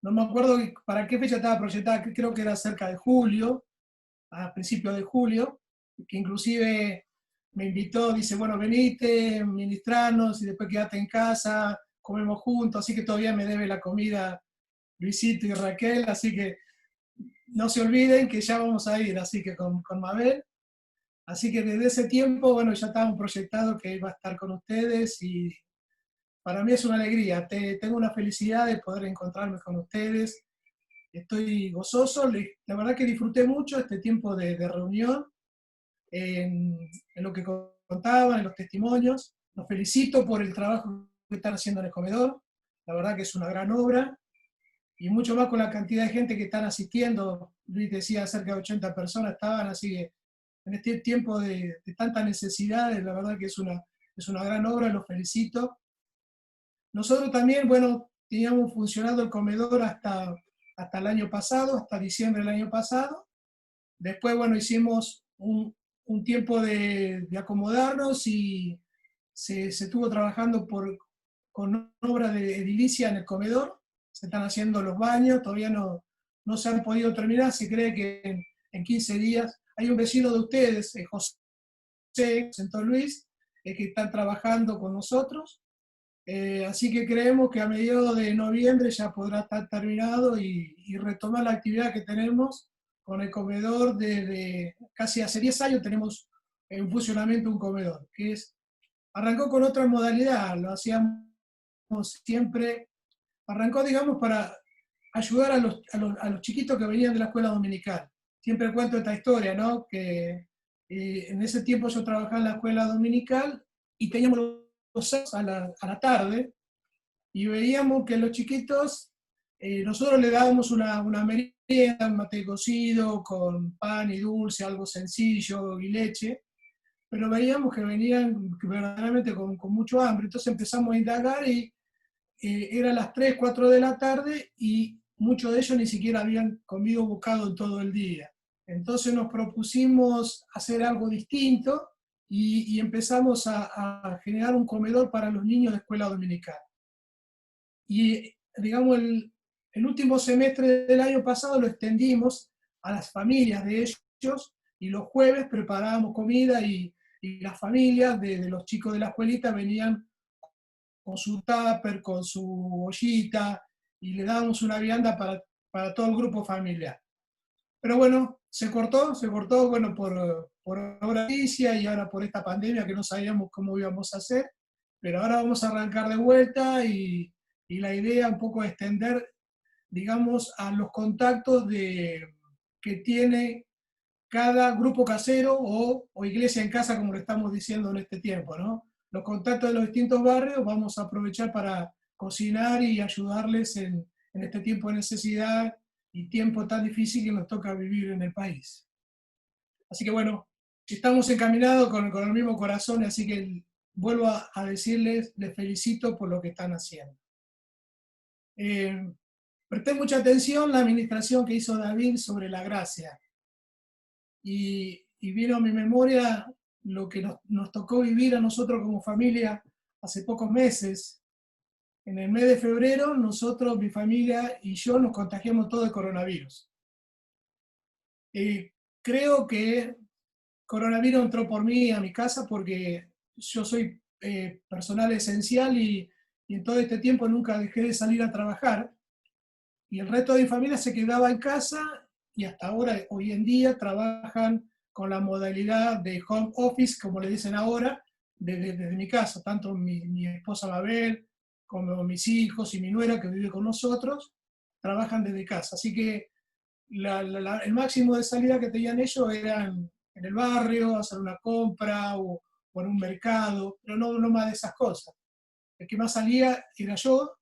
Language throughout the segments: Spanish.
no me acuerdo para qué fecha estaba proyectada, creo que era cerca de julio, a principios de julio, que inclusive me invitó, dice, bueno, venite, ministranos y después quedate en casa, comemos juntos, así que todavía me debe la comida Luisito y Raquel, así que no se olviden que ya vamos a ir, así que con Mabel. Así que desde ese tiempo, bueno, ya estábamos proyectados que iba a estar con ustedes y para mí es una alegría. Tengo una felicidad de poder encontrarme con ustedes. Estoy gozoso. La verdad que disfruté mucho este tiempo de reunión en lo que contaban, en los testimonios. Los felicito por el trabajo que están haciendo en el comedor. La verdad que es una gran obra y mucho más con la cantidad de gente que están asistiendo. Luis decía, cerca de 80 personas estaban, así que en este tiempo de tanta necesidad, la verdad que es una gran obra, los felicito. Nosotros también, bueno, teníamos funcionado el comedor hasta el año pasado, hasta diciembre del año pasado. Después, bueno, hicimos un tiempo de acomodarnos y se estuvo trabajando con obra de edilicia en el comedor. Se están haciendo los baños, todavía no se han podido terminar. Se cree que en 15 días. Hay un vecino de ustedes, José Santo Luis, que están trabajando con nosotros. Así que creemos que a mediados de noviembre ya podrá estar terminado y retomar la actividad que tenemos con el comedor desde casi hace 10 años tenemos en funcionamiento un comedor, arrancó con otra modalidad, lo hacíamos siempre, arrancó digamos para ayudar a los chiquitos que venían de la escuela dominical. Siempre cuento esta historia, ¿no? Que en ese tiempo yo trabajaba en la escuela dominical y teníamos los sábados a la tarde y veíamos que los chiquitos, nosotros le dábamos una merienda, un mate cocido con pan y dulce, algo sencillo y leche, pero veíamos que venían verdaderamente con mucho hambre, entonces empezamos a indagar y eran las 3 4 de la tarde y muchos de ellos ni siquiera habían comido bocado en todo el día. Entonces nos propusimos hacer algo distinto y empezamos a generar un comedor para los niños de escuela dominical. Y digamos, el último semestre del año pasado lo extendimos a las familias de ellos y los jueves preparábamos comida y las familias de los chicos de la escuelita venían con su tupper, con su ollita y le dábamos una vianda para todo el grupo familiar. Pero bueno, se cortó bueno, por obra y ahora por esta pandemia que no sabíamos cómo íbamos a hacer, pero ahora vamos a arrancar de vuelta y la idea un poco es extender, digamos, a los contactos que tiene cada grupo casero o iglesia en casa, como lo estamos diciendo en este tiempo, ¿no? Los contactos de los distintos barrios vamos a aprovechar para cocinar y ayudarles en este tiempo de necesidad y tiempo tan difícil que nos toca vivir en el país. Así que bueno, estamos encaminados con el mismo corazón, así que vuelvo a decirles, les felicito por lo que están haciendo. Presté mucha atención la administración que hizo David sobre la gracia y vino a mi memoria lo que nos tocó vivir a nosotros como familia hace pocos meses. En el mes de febrero, nosotros, mi familia y yo nos contagiamos todo de coronavirus. Creo que coronavirus entró por mí a mi casa porque yo soy personal esencial y en todo este tiempo nunca dejé de salir a trabajar. Y el resto de mi familia se quedaba en casa y hasta ahora, hoy en día, trabajan con la modalidad de home office, como le dicen ahora, desde mi casa. Tanto mi esposa Mabel, como mis hijos y mi nuera que vive con nosotros, trabajan desde casa. Así que el máximo de salida que tenían ellos era en el barrio, hacer una compra o en un mercado, pero no más de esas cosas. El que más salía era yo,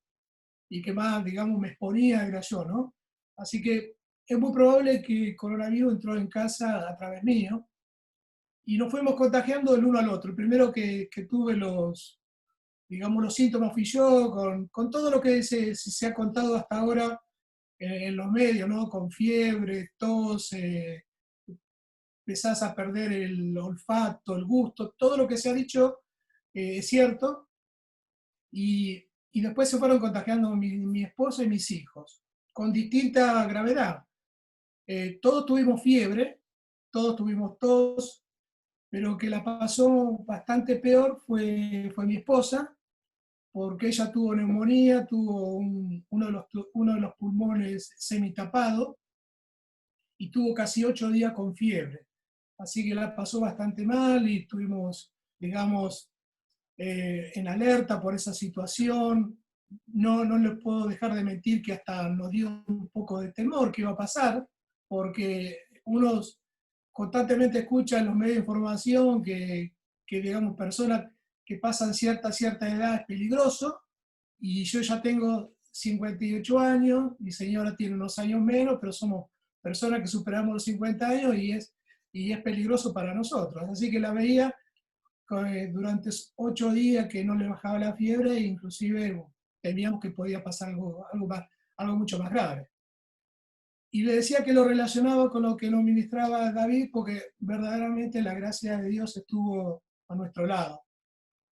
y que más, digamos, me exponía era yo, ¿no? Así que es muy probable que el coronavirus entró en casa a través mío y nos fuimos contagiando del uno al otro. El primero que tuve digamos, los síntomas fui yo, con todo lo que se ha contado hasta ahora en los medios, ¿no? Con fiebre, tos, empezás a perder el olfato, el gusto, todo lo que se ha dicho es cierto, y después se fueron contagiando mi esposo y mis hijos. con distinta gravedad. Todos tuvimos fiebre, todos tuvimos tos, pero que la pasó bastante peor fue mi esposa, porque ella tuvo neumonía, tuvo uno de los pulmones semitapado y tuvo casi 8 días con fiebre. Así que la pasó bastante mal y estuvimos, digamos, en alerta por esa situación. No les puedo dejar de mentir que hasta nos dio un poco de temor que iba a pasar, porque uno constantemente escucha en los medios de información que digamos, personas que pasan cierta edad es peligroso, y yo ya tengo 58 años, mi señora tiene unos años menos, pero somos personas que superamos los 50 años y es peligroso para nosotros. Así que la veía durante 8 días que no le bajaba la fiebre e inclusive temíamos que podía pasar algo mucho más grave. Y le decía que lo relacionaba con lo que nos ministraba David, porque verdaderamente la gracia de Dios estuvo a nuestro lado.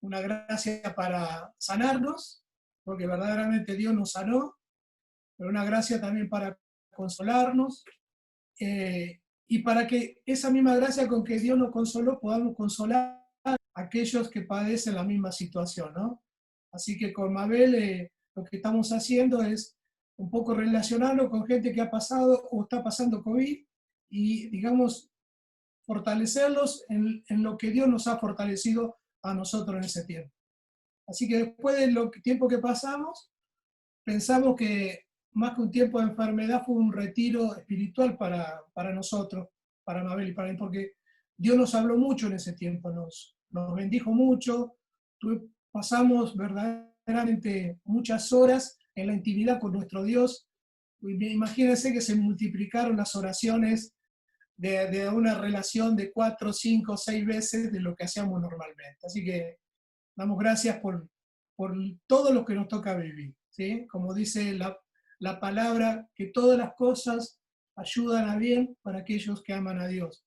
Una gracia para sanarnos, porque verdaderamente Dios nos sanó, pero una gracia también para consolarnos, y para que esa misma gracia con que Dios nos consoló podamos consolar a aquellos que padecen la misma situación, ¿no? Así que con Mabel lo que estamos haciendo es un poco relacionarnos con gente que ha pasado o está pasando COVID y, digamos, fortalecerlos en lo que Dios nos ha fortalecido a nosotros en ese tiempo. Así que después del tiempo que pasamos, pensamos que más que un tiempo de enfermedad fue un retiro espiritual para nosotros, para Mabel y para mí, porque Dios nos habló mucho en ese tiempo, nos bendijo mucho, pasamos verdaderamente muchas horas en la intimidad con nuestro Dios. Imagínense que se multiplicaron las oraciones de una relación de 4, 5, 6 veces de lo que hacíamos normalmente. Así que damos gracias por todo lo que nos toca vivir, ¿sí? Como dice la palabra, que todas las cosas ayudan a bien para aquellos que aman a Dios.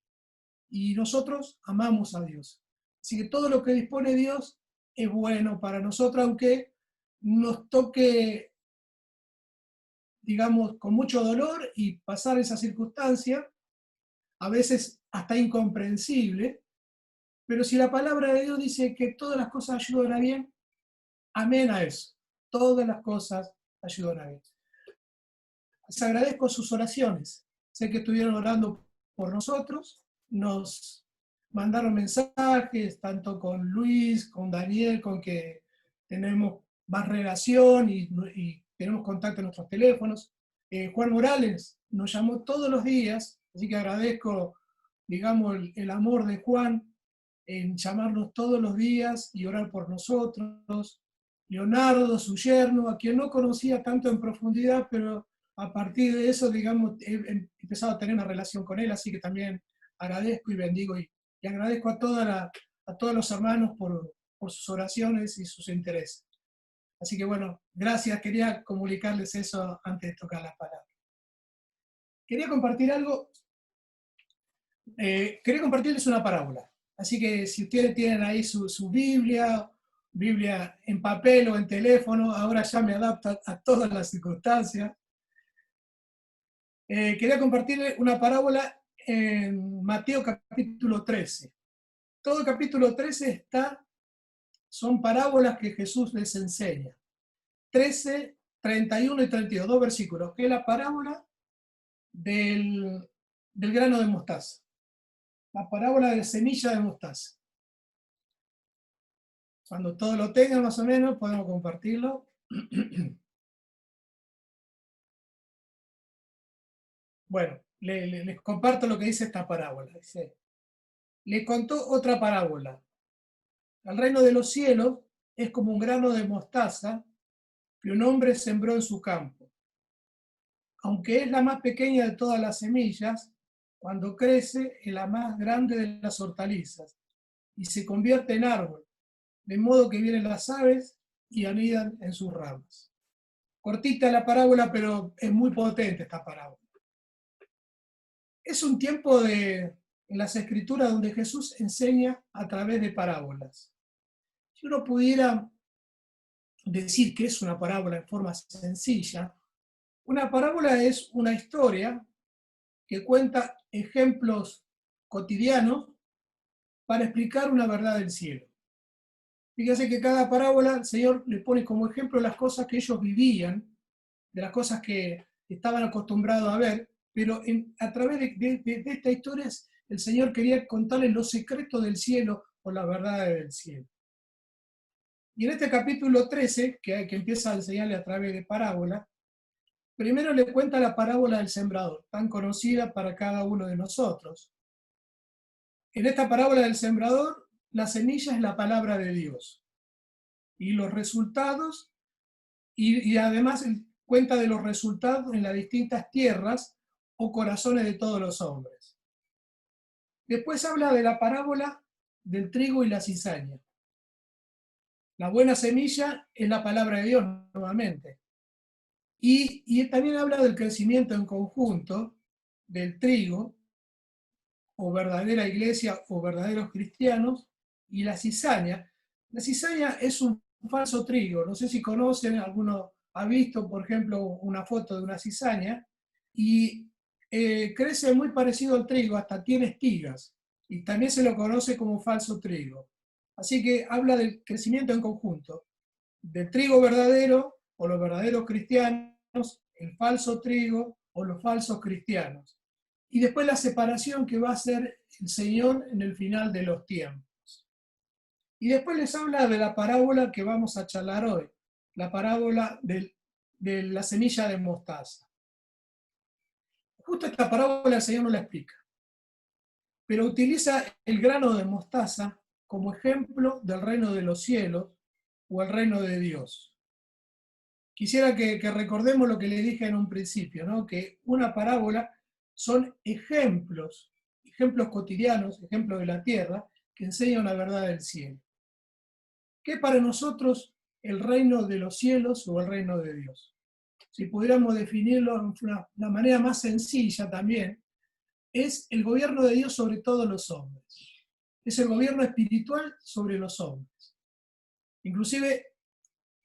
Y nosotros amamos a Dios. Así que todo lo que dispone Dios es bueno para nosotros, aunque nos toque, digamos, con mucho dolor y pasar esa circunstancia, a veces hasta incomprensible, pero si la palabra de Dios dice que todas las cosas ayudan a bien, amén a eso. Todas las cosas ayudan a bien. Les agradezco sus oraciones. Sé que estuvieron orando por nosotros, nos mandaron mensajes, tanto con Luis, con Daniel, con que tenemos más relación y tenemos contacto en nuestros teléfonos. Juan Morales nos llamó todos los días, así que agradezco, digamos, el amor de Juan en llamarnos todos los días y orar por nosotros. Leonardo, su yerno, a quien no conocía tanto en profundidad, pero a partir de eso, digamos, he empezado a tener una relación con él, así que también agradezco y bendigo y agradezco a todos los hermanos por sus oraciones y sus intereses. Así que bueno, gracias, quería comunicarles eso antes de tocar las palabras. Quería compartir algo, quería compartirles una parábola. Así que si ustedes tienen ahí su Biblia en papel o en teléfono, ahora ya me adapto a todas las circunstancias. Quería compartirles una parábola en Mateo capítulo 13. Todo el capítulo 13 son parábolas que Jesús les enseña. 13, 31 y 32, dos versículos, que es la parábola del grano de mostaza. La parábola de semilla de mostaza. Cuando todos lo tengan más o menos, podemos compartirlo. Bueno, les comparto lo que dice esta parábola. Dice, le contó otra parábola. El reino de los cielos es como un grano de mostaza que un hombre sembró en su campo. Aunque es la más pequeña de todas las semillas, cuando crece es la más grande de las hortalizas y se convierte en árbol, de modo que vienen las aves y anidan en sus ramas. Cortita la parábola, pero es muy potente esta parábola. Es un tiempo en las escrituras donde Jesús enseña a través de parábolas. Si uno pudiera decir que es una parábola en forma sencilla, Una parábola es una historia que cuenta ejemplos cotidianos para explicar una verdad del cielo. Fíjese que cada parábola el Señor le pone como ejemplo las cosas que ellos vivían, de las cosas que estaban acostumbrados a ver, pero a través de estas historias el Señor quería contarles los secretos del cielo o las verdades del cielo. Y en este capítulo 13, que empieza a enseñarle a través de parábola, primero le cuenta la parábola del sembrador, tan conocida para cada uno de nosotros. En esta parábola del sembrador, la semilla es la palabra de Dios. Y los resultados, y además cuenta de los resultados en las distintas tierras o corazones de todos los hombres. Después habla de la parábola del trigo y la cizaña. La buena semilla es la palabra de Dios nuevamente. Y también habla del crecimiento en conjunto del trigo, o verdadera iglesia, o verdaderos cristianos, y la cizaña. La cizaña es un falso trigo. No sé si conocen, alguno ha visto, por ejemplo, una foto de una cizaña, y crece muy parecido al trigo, hasta tiene espigas, y también se lo conoce como falso trigo. Así que habla del crecimiento en conjunto, del trigo verdadero, o los verdaderos cristianos, el falso trigo, o los falsos cristianos. Y después la separación que va a hacer el Señor en el final de los tiempos. Y después les habla de la parábola que vamos a charlar hoy, la parábola de la semilla de mostaza. Justo esta parábola el Señor no la explica, pero utiliza el grano de mostaza como ejemplo del reino de los cielos o el reino de Dios. Quisiera que recordemos lo que le dije en un principio, ¿no? Que una parábola son ejemplos cotidianos, ejemplos de la tierra, que enseñan la verdad del cielo. ¿Qué para nosotros el reino de los cielos o el reino de Dios? Si pudiéramos definirlo de una manera más sencilla también, es el gobierno de Dios sobre todos los hombres. Es el gobierno espiritual sobre los hombres. Inclusive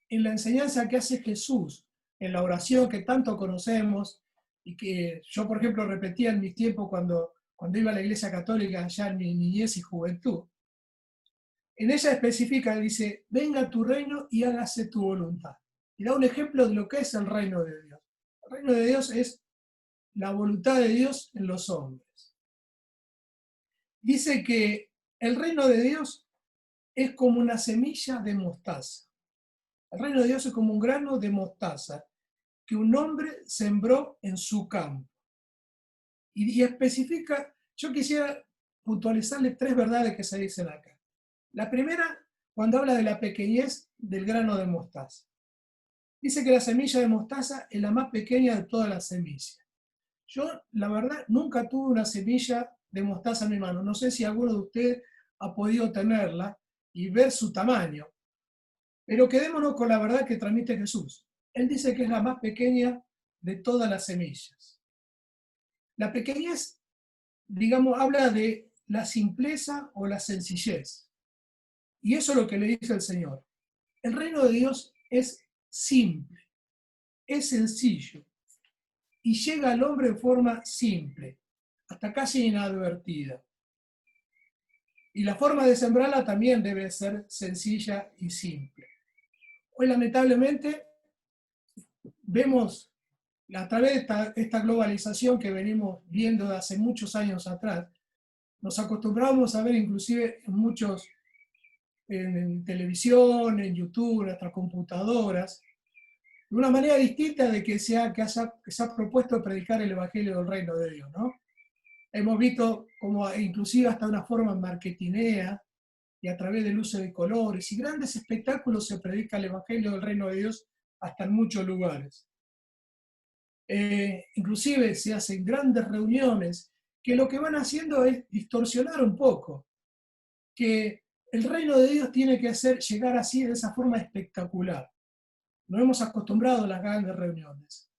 en la enseñanza que hace Jesús, en la oración que tanto conocemos, y que yo, por ejemplo, repetía en mis tiempos cuando iba a la Iglesia Católica, ya en mi niñez y juventud, en ella especifica, dice, venga tu reino y hágase tu voluntad. Y da un ejemplo de lo que es el reino de Dios. El reino de Dios es la voluntad de Dios en los hombres. Dice que el reino de Dios es como una semilla de mostaza. El reino de Dios es como un grano de mostaza que un hombre sembró en su campo. Y especifica, yo quisiera puntualizarle 3 verdades que se dicen acá. La primera, cuando habla de la pequeñez del grano de mostaza. Dice que la semilla de mostaza es la más pequeña de todas las semillas. Yo, la verdad, nunca tuve una semilla de mostaza en mi mano. No sé si alguno de ustedes ha podido tenerla y ver su tamaño. Pero quedémonos con la verdad que transmite Jesús. Él dice que es la más pequeña de todas las semillas. La pequeñez, digamos, habla de la simpleza o la sencillez. Y eso es lo que le dice el Señor. El reino de Dios es simple, es sencillo, y llega al hombre de forma simple, hasta casi inadvertida. Y la forma de sembrarla también debe ser sencilla y simple. Hoy, lamentablemente, vemos a través de esta globalización que venimos viendo de hace muchos años atrás, nos acostumbramos a ver inclusive en televisión, en YouTube, en nuestras computadoras, de una manera distinta de que se ha propuesto predicar el Evangelio del Reino de Dios, ¿no? Hemos visto como inclusive hasta una forma marketinera y a través del uso de colores y grandes espectáculos se predica el Evangelio del Reino de Dios hasta en muchos lugares. Inclusive se hacen grandes reuniones que lo que van haciendo es distorsionar un poco, que el reino de Dios tiene que llegar así de esa forma espectacular. Nos hemos acostumbrado a las grandes reuniones.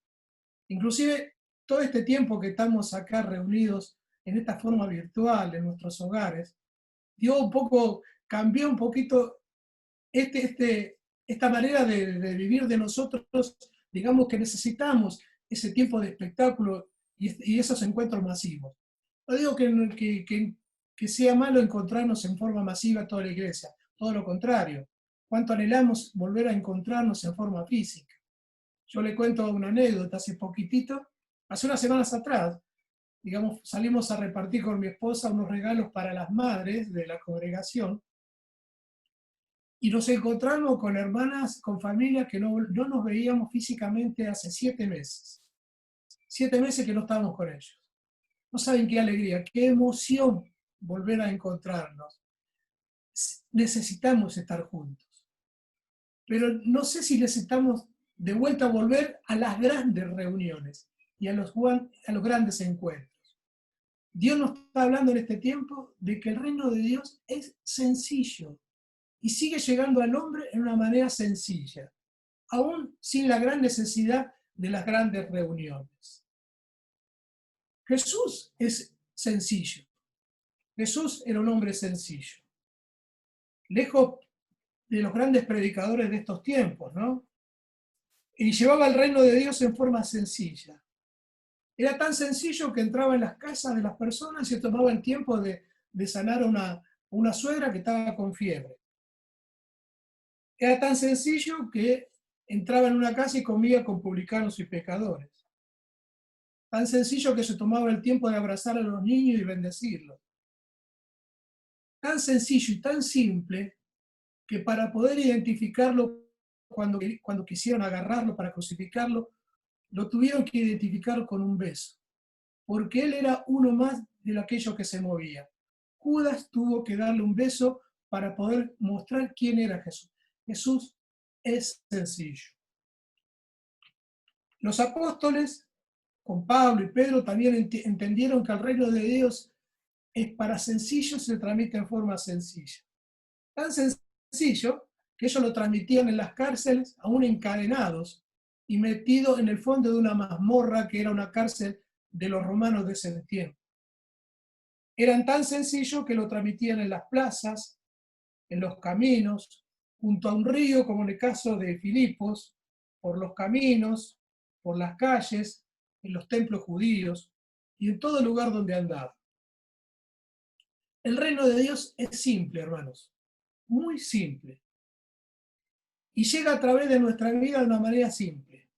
Inclusive todo este tiempo que estamos acá reunidos en esta forma virtual en nuestros hogares, cambió un poquito esta manera de vivir de nosotros. Digamos que necesitamos ese tiempo de espectáculo y esos encuentros masivos. No digo que sea malo encontrarnos en forma masiva toda la iglesia, todo lo contrario. Cuánto anhelamos volver a encontrarnos en forma física. Yo le cuento una anécdota hace poquitito, hace unas semanas atrás, digamos, salimos a repartir con mi esposa unos regalos para las madres de la congregación y nos encontramos con hermanas, con familias que no nos veíamos físicamente hace 7 meses. 7 meses que no estábamos con ellos. No saben qué alegría, qué emoción volver a encontrarnos. Necesitamos estar juntos. Pero no sé si necesitamos de vuelta volver a las grandes reuniones y a los grandes encuentros. Dios nos está hablando en este tiempo de que el reino de Dios es sencillo y sigue llegando al hombre en una manera sencilla, aún sin la gran necesidad de las grandes reuniones. Jesús es sencillo. Jesús era un hombre sencillo. Lejos de los grandes predicadores de estos tiempos, ¿no? Y llevaba el reino de Dios en forma sencilla. Era tan sencillo que entraba en las casas de las personas y se tomaba el tiempo de sanar a una suegra que estaba con fiebre. Era tan sencillo que entraba en una casa y comía con publicanos y pecadores. Tan sencillo que se tomaba el tiempo de abrazar a los niños y bendecirlos. Tan sencillo y tan simple que para poder identificarlo cuando quisieron agarrarlo para crucificarlo, lo tuvieron que identificar con un beso, porque él era uno más de aquellos que se movía. Judas tuvo que darle un beso para poder mostrar quién era Jesús. Jesús es sencillo. Los apóstoles, con Pablo y Pedro, también entendieron que el reino de Dios es para sencillos, se transmite en forma sencilla. Tan sencillo que ellos lo transmitían en las cárceles, aún encadenados y metidos en el fondo de una mazmorra que era una cárcel de los romanos de ese tiempo. Eran tan sencillos que lo transmitían en las plazas, en los caminos, junto a un río, como en el caso de Filipos, por los caminos, por las calles, en los templos judíos y en todo lugar donde andaba. El reino de Dios es simple, hermanos, muy simple. Y llega a través de nuestra vida de una manera simple.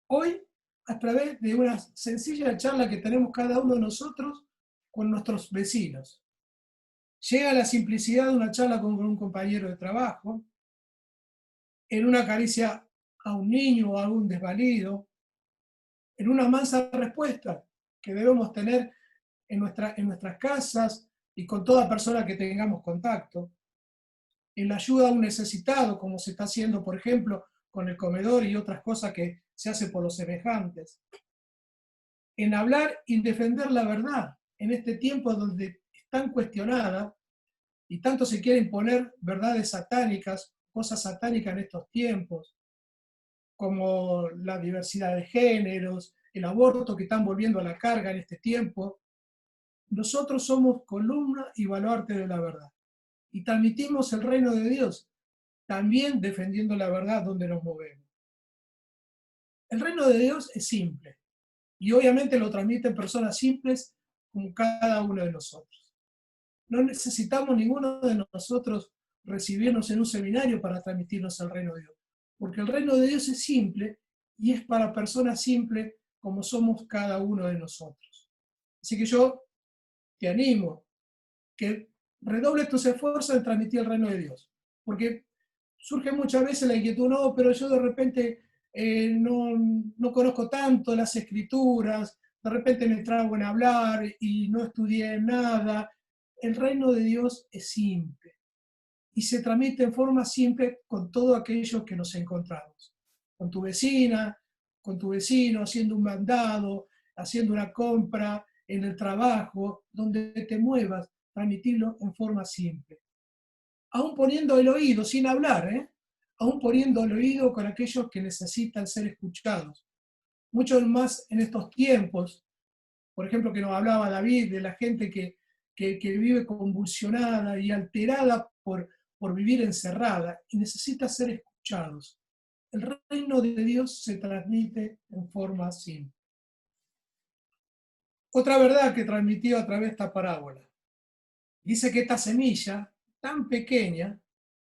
Hoy, a través de una sencilla charla que tenemos cada uno de nosotros con nuestros vecinos. Llega a la simplicidad de una charla con un compañero de trabajo, en una caricia a un niño o a un desvalido, en una mansa respuesta que debemos tener en nuestras casas y con toda persona que tengamos contacto, en la ayuda a un necesitado, como se está haciendo, por ejemplo, con el comedor y otras cosas que se hace por los semejantes, en hablar y defender la verdad en este tiempo donde es tan cuestionada y tanto se quieren poner verdades satánicas, cosas satánicas en estos tiempos, como la diversidad de géneros, el aborto que están volviendo a la carga en este tiempo. Nosotros somos columna y baluarte de la verdad. Y transmitimos el reino de Dios, también defendiendo la verdad donde nos movemos. El reino de Dios es simple. Y obviamente lo transmiten personas simples como cada uno de nosotros. No necesitamos ninguno de nosotros recibirnos en un seminario para transmitirnos el reino de Dios. Porque el reino de Dios es simple y es para personas simples como somos cada uno de nosotros. Así que yo te animo que redobles tus esfuerzos en transmitir el reino de Dios. Porque surge muchas veces la inquietud, no, pero yo de repente no conozco tanto las escrituras, de repente me trago en hablar y no estudié nada. El reino de Dios es simple y se transmite en forma simple con todos aquellos que nos encontramos. Con tu vecina, con tu vecino, haciendo un mandado, haciendo una compra, en el trabajo, donde te muevas, transmitirlo en forma simple. Aún poniendo el oído, sin hablar, aún poniendo el oído con aquellos que necesitan ser escuchados. Mucho más en estos tiempos, por ejemplo, que nos hablaba David, de la gente que vive convulsionada y alterada por vivir encerrada y necesita ser escuchados. El reino de Dios se transmite en forma simple. Otra verdad que transmitió a través de esta parábola. Dice que esta semilla tan pequeña,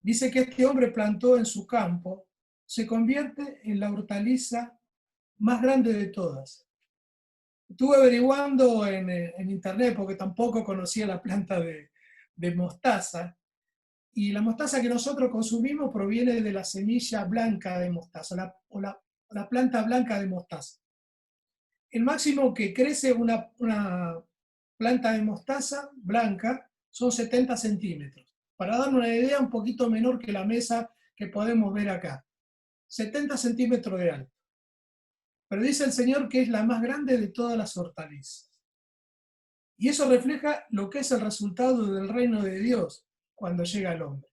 dice que este hombre plantó en su campo, se convierte en la hortaliza más grande de todas. Estuve averiguando en internet porque tampoco conocía la planta de mostaza, y la mostaza que nosotros consumimos proviene de la semilla blanca de mostaza, la planta blanca de mostaza. El máximo que crece una planta de mostaza blanca son 70 centímetros. Para dar una idea, un poquito menor que la mesa que podemos ver acá. 70 centímetros de alto. Pero dice el Señor que es la más grande de todas las hortalizas. Y eso refleja lo que es el resultado del reino de Dios cuando llega el hombre.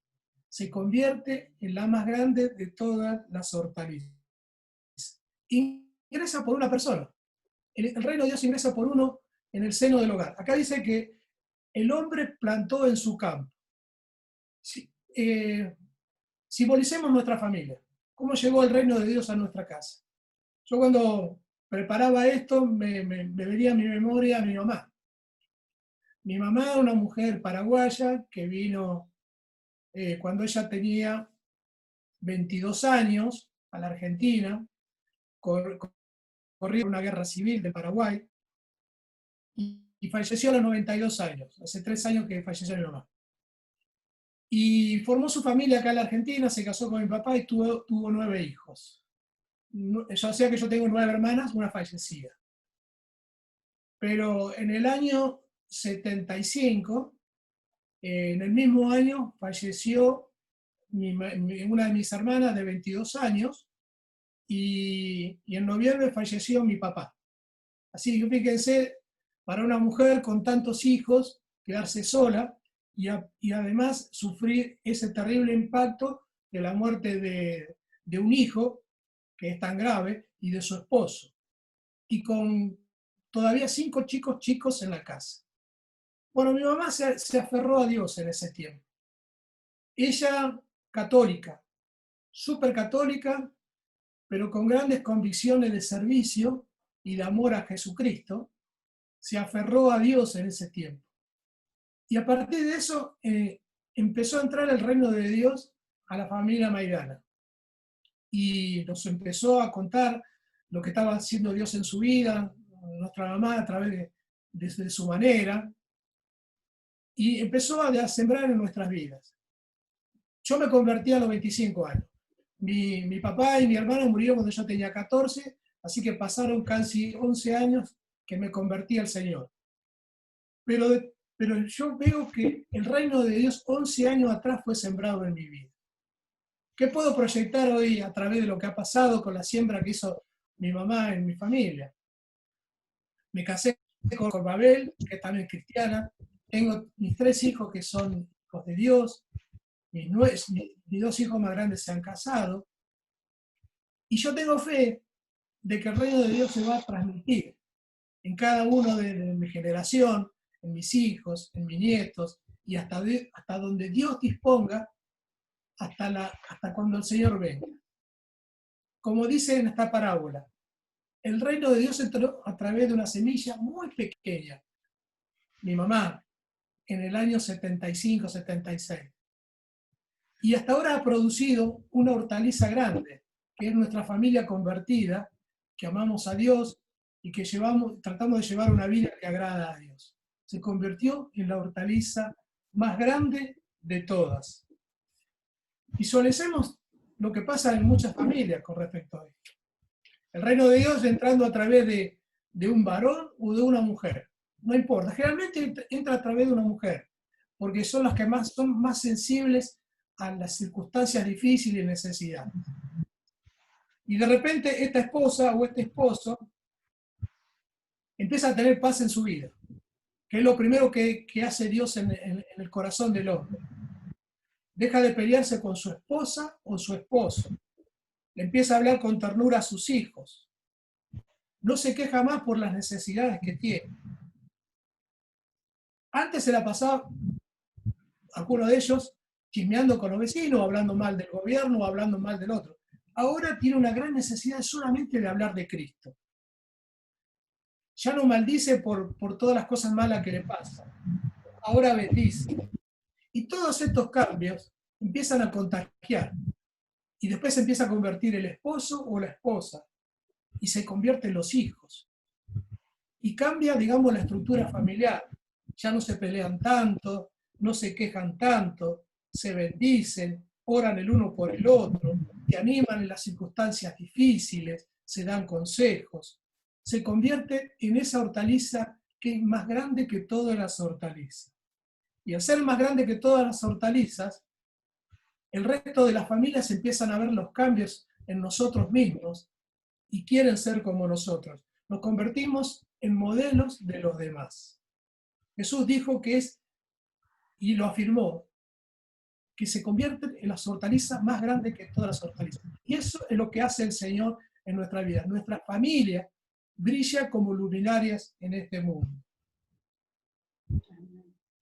Se convierte en la más grande de todas las hortalizas. Ingresa por una persona. El reino de Dios ingresa por uno en el seno del hogar. Acá dice que el hombre plantó en su campo. Simbolicemos nuestra familia. ¿Cómo llegó el reino de Dios a nuestra casa? Yo cuando preparaba esto me venía a mi memoria mi mamá. Mi mamá, una mujer paraguaya que vino cuando ella tenía 22 años a la Argentina, corrió una guerra civil de Paraguay y falleció a los 92 años. Hace 3 años que falleció mi mamá. Y formó su familia acá en la Argentina, se casó con mi papá y tuvo 9 hijos. Yo sé que yo tengo 9 hermanas, una fallecida. Pero en el año 75, en el mismo año, falleció una de mis hermanas de 22 años y en noviembre falleció mi papá. Así que fíjense, para una mujer con tantos hijos, quedarse sola y además sufrir ese terrible impacto de la muerte de un hijo, que es tan grave, y de su esposo. Y con todavía 5 chicos en la casa. Bueno, mi mamá se aferró a Dios en ese tiempo. Ella, católica, súper católica, pero con grandes convicciones de servicio y de amor a Jesucristo, se aferró a Dios en ese tiempo. Y a partir de eso empezó a entrar el reino de Dios a la familia Maidana. Y nos empezó a contar lo que estaba haciendo Dios en su vida, nuestra mamá a través de su manera, y empezó a sembrar en nuestras vidas. Yo me convertí a los 25 años. Mi papá y mi hermano murieron cuando yo tenía 14, así que pasaron casi 11 años que me convertí al Señor. Pero yo veo que el reino de Dios 11 años atrás fue sembrado en mi vida. ¿Qué puedo proyectar hoy a través de lo que ha pasado con la siembra que hizo mi mamá en mi familia? Me casé con Mabel, que también es cristiana. Tengo mis 3 hijos que son hijos de Dios. Mis 2 hijos más grandes se han casado. Y yo tengo fe de que el reino de Dios se va a transmitir en cada uno de mi generación, en mis hijos, en mis nietos, y hasta donde Dios disponga, hasta cuando el Señor venga. Como dice en esta parábola, el reino de Dios entró a través de una semilla muy pequeña. Mi mamá, en el año 75, 76. Y hasta ahora ha producido una hortaliza grande, que es nuestra familia convertida, que amamos a Dios y que tratamos de llevar una vida que agrada a Dios. Se convirtió en la hortaliza más grande de todas. Visualicemos lo que pasa en muchas familias con respecto a esto. El reino de Dios entrando a través de un varón o de una mujer. No importa, generalmente entra a través de una mujer, porque son las que son más sensibles a las circunstancias difíciles y necesidades. Y de repente esta esposa o este esposo empieza a tener paz en su vida, que es lo primero que hace Dios en el corazón del hombre. Deja de pelearse con su esposa o su esposo. Le empieza a hablar con ternura a sus hijos. No se queja más por las necesidades que tiene. Antes se la pasaba, algunos de ellos, chismeando con los vecinos, hablando mal del gobierno o hablando mal del otro. Ahora tiene una gran necesidad solamente de hablar de Cristo. ya no maldice por todas las cosas malas que le pasan, ahora bendice. Y todos estos cambios empiezan a contagiar. Y después se empieza a convertir el esposo o la esposa. Y se convierten los hijos. Y cambia, digamos, la estructura familiar. Ya no se pelean tanto, no se quejan tanto, se bendicen, oran el uno por el otro, se animan en las circunstancias difíciles, se dan consejos. Se convierte en esa hortaliza que es más grande que todas las hortalizas. Y al ser más grande que todas las hortalizas, el resto de las familias empiezan a ver los cambios en nosotros mismos y quieren ser como nosotros. Nos convertimos en modelos de los demás. Jesús dijo que es, y lo afirmó, que se convierten en las hortalizas más grandes que todas las hortalizas. Y eso es lo que hace el Señor en nuestra vida. Nuestra familia brilla como luminarias en este mundo.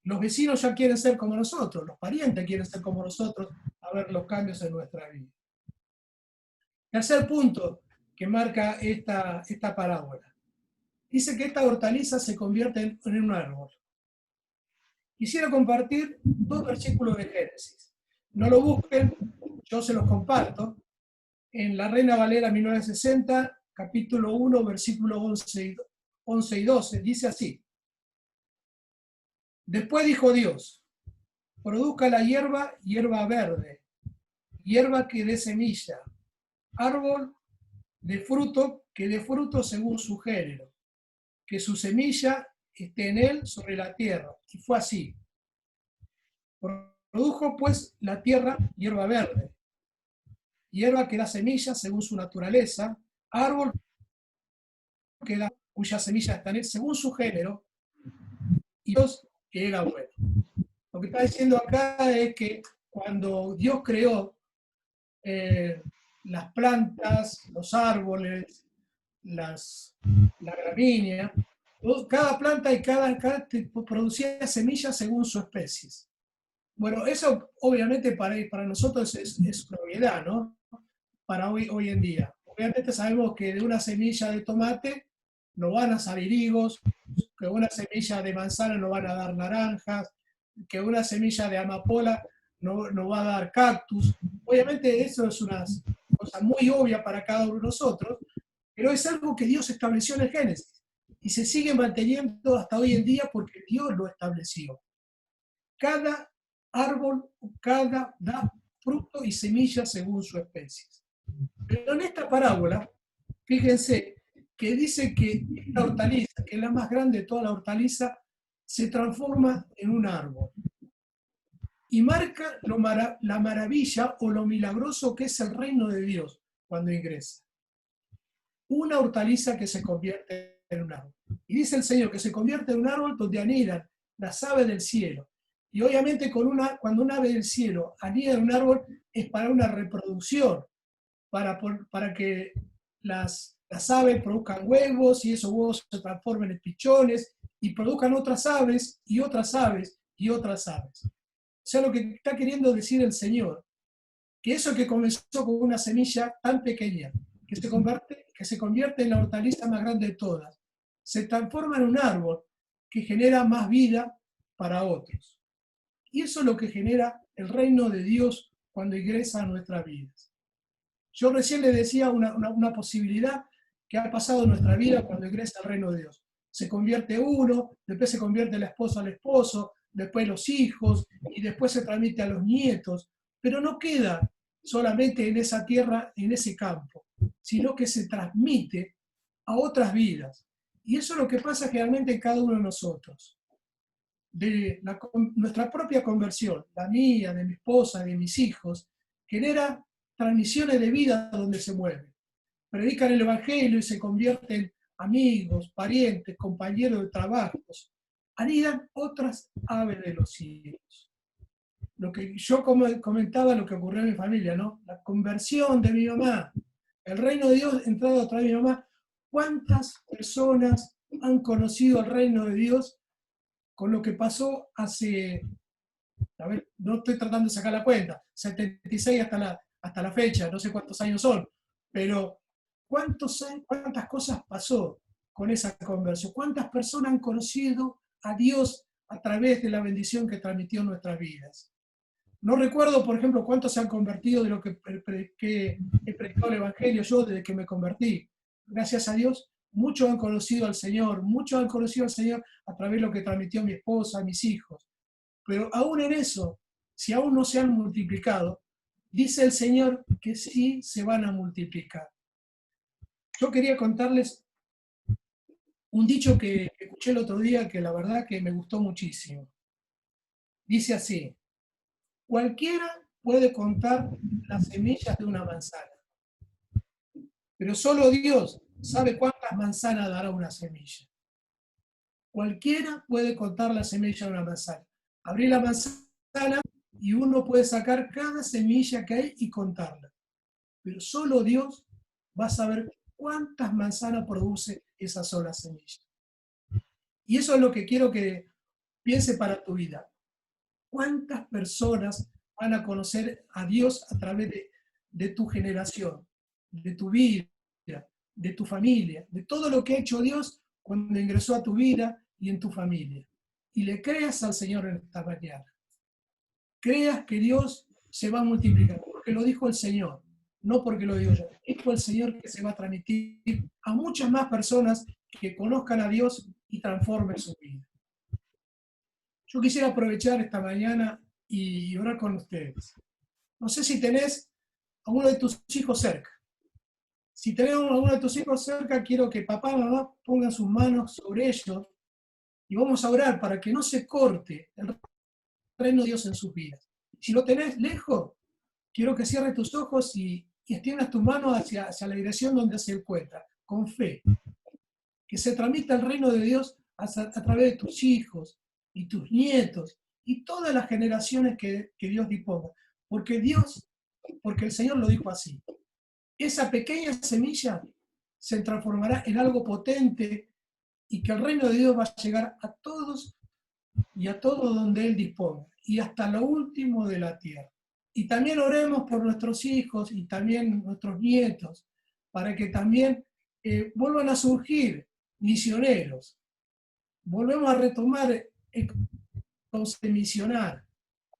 Los vecinos ya quieren ser como nosotros, los parientes quieren ser como nosotros, a ver los cambios en nuestra vida. Tercer punto que marca esta parábola. Dice que esta hortaliza se convierte en un árbol. Quisiera compartir 2 versículos de Génesis. No lo busquen, yo se los comparto. En la Reina Valera 1960, capítulo 1, versículos 11 y 12, dice así. Después dijo Dios, produzca la hierba verde, hierba que dé semilla, árbol de fruto que dé fruto según su género, que su semilla esté en él sobre la tierra. Y fue así. Produjo pues la tierra hierba verde, hierba que da semilla según su naturaleza, árbol que da, cuya semilla está en él según su género, y Dios que era bueno. Lo que está diciendo acá es que cuando Dios creó las plantas, los árboles, la gramínea, cada planta y cada producía semillas según su especie. Bueno, eso obviamente para nosotros es una obviedad, ¿no? Para hoy en día. Obviamente sabemos que de una semilla de tomate no van a salir higos, que una semilla de manzana no van a dar naranjas, que una semilla de amapola no va a dar cactus. Obviamente eso es una cosa muy obvia para cada uno de nosotros, pero es algo que Dios estableció en el Génesis y se sigue manteniendo hasta hoy en día porque Dios lo estableció. Cada árbol, da fruto y semilla según su especie. Pero en esta parábola, fíjense que dice que esta hortaliza, que es la más grande de toda la hortaliza, se transforma en un árbol. Y marca la maravilla o lo milagroso que es el reino de Dios cuando ingresa. Una hortaliza que se convierte en un árbol. Y dice el Señor que se convierte en un árbol donde anidan las aves del cielo. Y obviamente cuando un ave del cielo anida en un árbol es para una reproducción, para que las aves produzcan huevos y esos huevos se transformen en pichones y produzcan otras aves y otras aves y otras aves. O sea, lo que está queriendo decir el Señor, que eso que comenzó con una semilla tan pequeña, que se convierte en la hortaliza más grande de todas, se transforma en un árbol que genera más vida para otros. Y eso es lo que genera el reino de Dios cuando ingresa a nuestras vidas. Yo recién le decía una posibilidad que ha pasado en nuestra vida cuando ingresa al reino de Dios. Se convierte uno, después se convierte la esposa al esposo, después los hijos, y después se transmite a los nietos, pero no queda solamente en esa tierra, en ese campo, sino que se transmite a otras vidas. Y eso es lo que pasa generalmente en cada uno de nosotros. Nuestra propia conversión, la mía, de mi esposa, de mis hijos, genera transmisiones de vida donde se mueven. Predican el Evangelio y se convierten en amigos, parientes, compañeros de trabajos. Anidan otras aves de los cielos. Lo que yo comentaba, lo que ocurrió en mi familia, ¿no? La conversión de mi mamá, el reino de Dios entrado a través de mi mamá. ¿Cuántas personas han conocido el reino de Dios con lo que pasó hace, a ver, no estoy tratando de sacar la cuenta, 76 hasta la fecha, no sé cuántos años son, pero cuántas cosas pasó con esa conversión? ¿Cuántas personas han conocido a Dios a través de la bendición que transmitió en nuestras vidas? No recuerdo, por ejemplo, cuántos se han convertido de lo que he predicado el Evangelio yo desde que me convertí. Gracias a Dios, muchos han conocido al Señor, muchos han conocido al Señor a través de lo que transmitió mi esposa, mis hijos. Pero aún en eso, si aún no se han multiplicado, dice el Señor que sí se van a multiplicar. Yo quería contarles un dicho que escuché el otro día que la verdad que me gustó muchísimo. Dice así: cualquiera puede contar las semillas de una manzana, pero solo Dios sabe cuántas manzanas dará una semilla. Cualquiera puede contar la semilla de una manzana. Abrir la manzana y uno puede sacar cada semilla que hay y contarla. Pero solo Dios va a saber cuántas manzanas produce esa sola semilla. Y eso es lo que quiero que piense para tu vida. ¿Cuántas personas van a conocer a Dios a través de tu generación, de tu vida, de tu familia, de todo lo que ha hecho Dios cuando ingresó a tu vida y en tu familia? Y le creas al Señor en esta mañana. Creas que Dios se va a multiplicar, porque lo dijo el Señor, no porque lo digo yo. Dijo el Señor que se va a transmitir a muchas más personas que conozcan a Dios y transformen su vida. Yo quisiera aprovechar esta mañana y orar con ustedes. No sé si tenés a uno de tus hijos cerca. Si tenés a uno de tus hijos cerca, quiero que papá y mamá pongan sus manos sobre ellos y vamos a orar para que no se corte el reino de Dios en sus vidas. Si lo tenés lejos, quiero que cierres tus ojos y extiendas tus manos hacia la dirección donde se encuentra, con fe. Que se transmita el reino de Dios a través de tus hijos y tus nietos y todas las generaciones que Dios disponga. Porque el Señor lo dijo así. Esa pequeña semilla se transformará en algo potente y que el reino de Dios va a llegar a todos y a todo donde Él disponga y hasta lo último de la tierra. Y también oremos por nuestros hijos y también nuestros nietos para que también vuelvan a surgir misioneros. Volvemos a retomar el concepto de misionar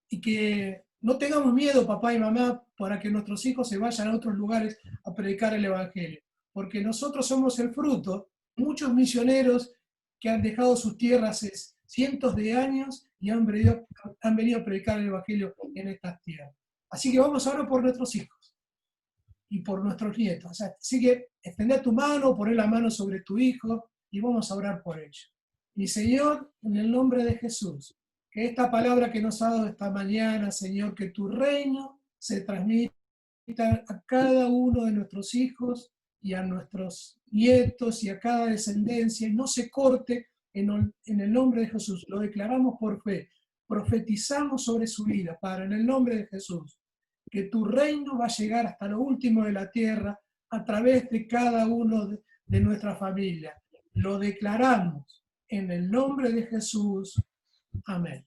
y que no tengamos miedo, papá y mamá, para que nuestros hijos se vayan a otros lugares a predicar el Evangelio, porque nosotros somos el fruto de muchos misioneros que han dejado sus tierras hace cientos de años y han venido a predicar el Evangelio en estas tierras. Así que vamos ahora por nuestros hijos y por nuestros nietos. O sea, así que extender tu mano, poner la mano sobre tu hijo y vamos a orar por ellos. Mi Señor, en el nombre de Jesús, que esta palabra que nos ha dado esta mañana, Señor, que tu reino se transmita a cada uno de nuestros hijos y a nuestros nietos y a cada descendencia y no se corte en el nombre de Jesús. Lo declaramos por fe. Profetizamos sobre su vida, Padre, en el nombre de Jesús. Que tu reino va a llegar hasta lo último de la tierra a través de cada uno de nuestra familia. Lo declaramos en el nombre de Jesús. Amén.